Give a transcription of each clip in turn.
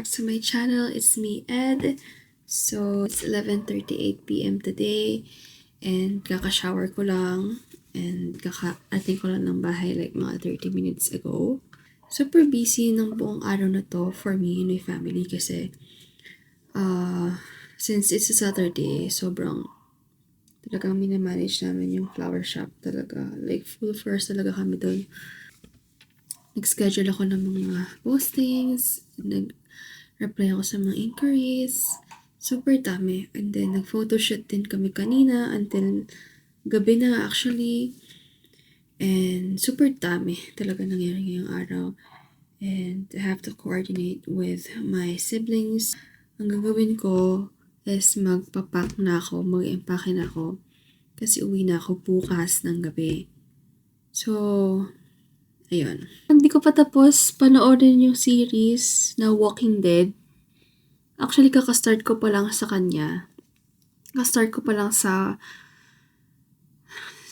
back to my channel. It's me, Ed. So, it's 11:38 p.m. today. And kaka-shower ko lang. And kaka-ating ko lang ng bahay like mga 30 minutes ago. Super busy ng buong araw na to for me and my family kasi since it's a Saturday, sobrang talagang minamanage namin yung flower shop talaga. Like, full force talaga kami doon. Nag-schedule ako ng mga postings, nag-reply ako sa mga inquiries, super dami. And then, nag-photoshoot din kami kanina until gabi na actually. And super dami talaga nangyari ngayong araw. And I have to coordinate with my siblings. Ang gagawin ko is magpapack na ako, mag-empake na ako. Kasi uwi na ako bukas ng gabi. So, ayun. Hindi ko pa tapos panoorin yung series na Walking Dead. Actually, kakastart ko pa lang sa kanya. Kakastart ko pa lang sa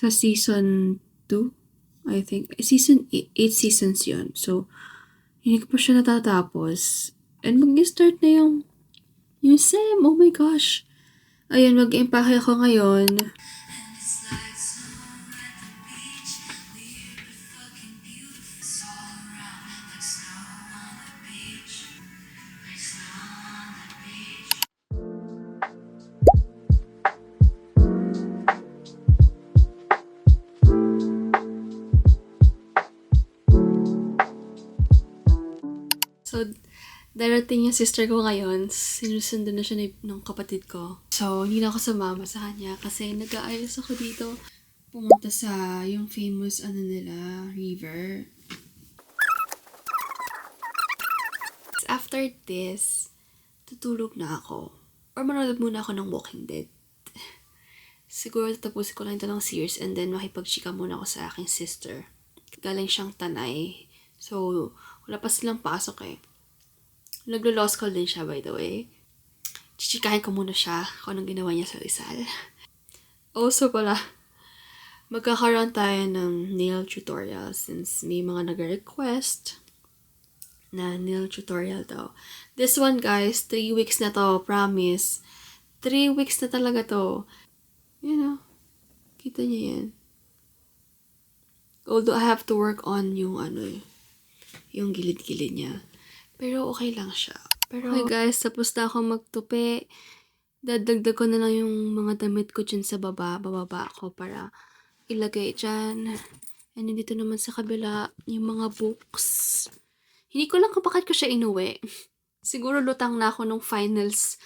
season 2, I think. Season 8 seasons yun. So, hindi ko pa siya natatapos. And mag-start na yung Sam. Oh my gosh. Ayun, mag-empake ako ngayon. So, darating yung sister ko ngayon. Sinusundan na siya ng kapatid ko. So, hindi na ako sumama sa kanya kasi nag-aayos ako dito. Pumunta sa yung famous nila, river. After this, tutulog na ako. Or manonood muna ako ng Walking Dead. Siguro tatapusin ko lang ito ng series and then makipag-chika muna ako sa aking sister. Galing siyang Tanay. So, wala pa silang pasok eh. Naglo-law school din siya, by the way. Chichikahin ko muna siya kung anong ginawa niya sa Rizal. Also pala, magkakaroon tayo ng nail tutorial since may mga nag-request na nail tutorial daw. This one, guys, 3 weeks na to, promise. 3 weeks na talaga to. You know, kita niya yan. Although I have to work on yung yung gilid-gilid niya. Pero okay lang siya. Pero okay guys, tapos na ako magtupi. Dadagdag ko na lang yung mga damit ko dyan sa bababa ko para ilagay dyan. And dito naman sa kabila, yung mga books. Hindi ko lang kung bakit ko siya inuwi. Siguro lutang na ako nung finals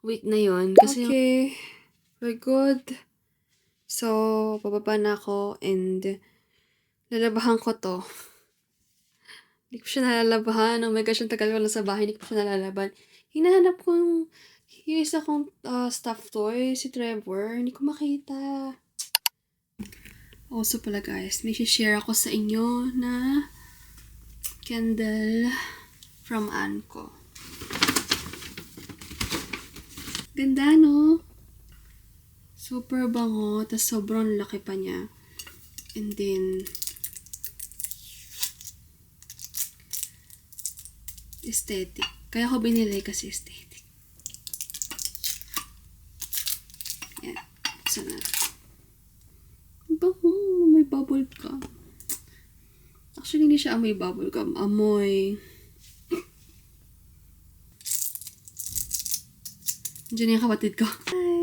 week na yun. Kasi okay, we're good. So, bababa na ako and lalabahan ko to. Hindi ko siya nalalabahan. Oh my gosh, ang tagal ko lang sa bahay. Hindi ko siya nalalaban. Hinahanap ko yung isa kong stuffed toy, si Trevor. Hindi ko makita. Also pala guys, may share ako sa inyo na candle from Anko. Ganda, no? Super bango. Tas sobrang laki pa niya. And then, aesthetic. Kaya ko binili kasi aesthetic. Yan. So na. Bango. May bubble gum. Actually, hindi siya amoy bubble gum. Amoy. Diyan yung kapatid ko. Hi!